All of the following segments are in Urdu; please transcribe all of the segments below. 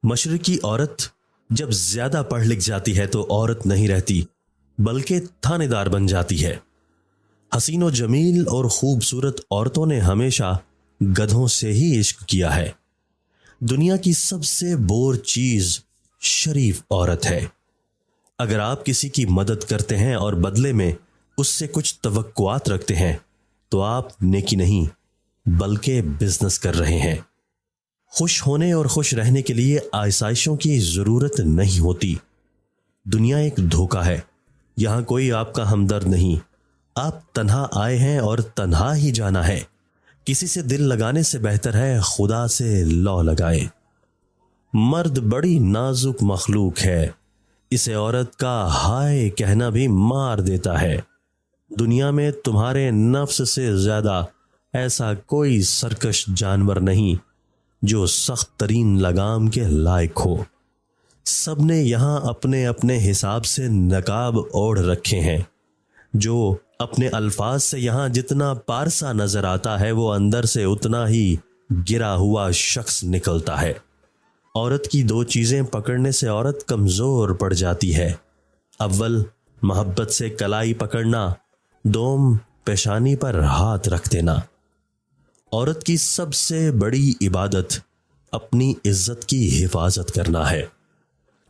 مشرقی عورت جب زیادہ پڑھ لکھ جاتی ہے تو عورت نہیں رہتی بلکہ تھانے دار بن جاتی ہے۔ حسین و جمیل اور خوبصورت عورتوں نے ہمیشہ گدھوں سے ہی عشق کیا ہے۔ دنیا کی سب سے بور چیز شریف عورت ہے۔ اگر آپ کسی کی مدد کرتے ہیں اور بدلے میں اس سے کچھ توقعات رکھتے ہیں تو آپ نیکی نہیں بلکہ بزنس کر رہے ہیں۔ خوش ہونے اور خوش رہنے کے لیے آسائشوں کی ضرورت نہیں ہوتی۔ دنیا ایک دھوکہ ہے، یہاں کوئی آپ کا ہمدرد نہیں۔ آپ تنہا آئے ہیں اور تنہا ہی جانا ہے۔ کسی سے دل لگانے سے بہتر ہے خدا سے لو لگائے۔ مرد بڑی نازک مخلوق ہے، اسے عورت کا ہائے کہنا بھی مار دیتا ہے۔ دنیا میں تمہارے نفس سے زیادہ ایسا کوئی سرکش جانور نہیں جو سخت ترین لگام کے لائق ہو۔ سب نے یہاں اپنے اپنے حساب سے نقاب اوڑھ رکھے ہیں۔ جو اپنے الفاظ سے یہاں جتنا پارسا نظر آتا ہے وہ اندر سے اتنا ہی گرا ہوا شخص نکلتا ہے۔ عورت کی دو چیزیں پکڑنے سے عورت کمزور پڑ جاتی ہے۔ اول محبت سے کلائی پکڑنا، دوم پیشانی پر ہاتھ رکھ دینا۔ عورت کی سب سے بڑی عبادت اپنی عزت کی حفاظت کرنا ہے۔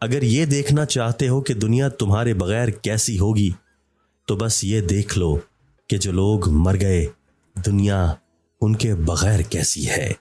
اگر یہ دیکھنا چاہتے ہو کہ دنیا تمہارے بغیر کیسی ہوگی تو بس یہ دیکھ لو کہ جو لوگ مر گئے دنیا ان کے بغیر کیسی ہے۔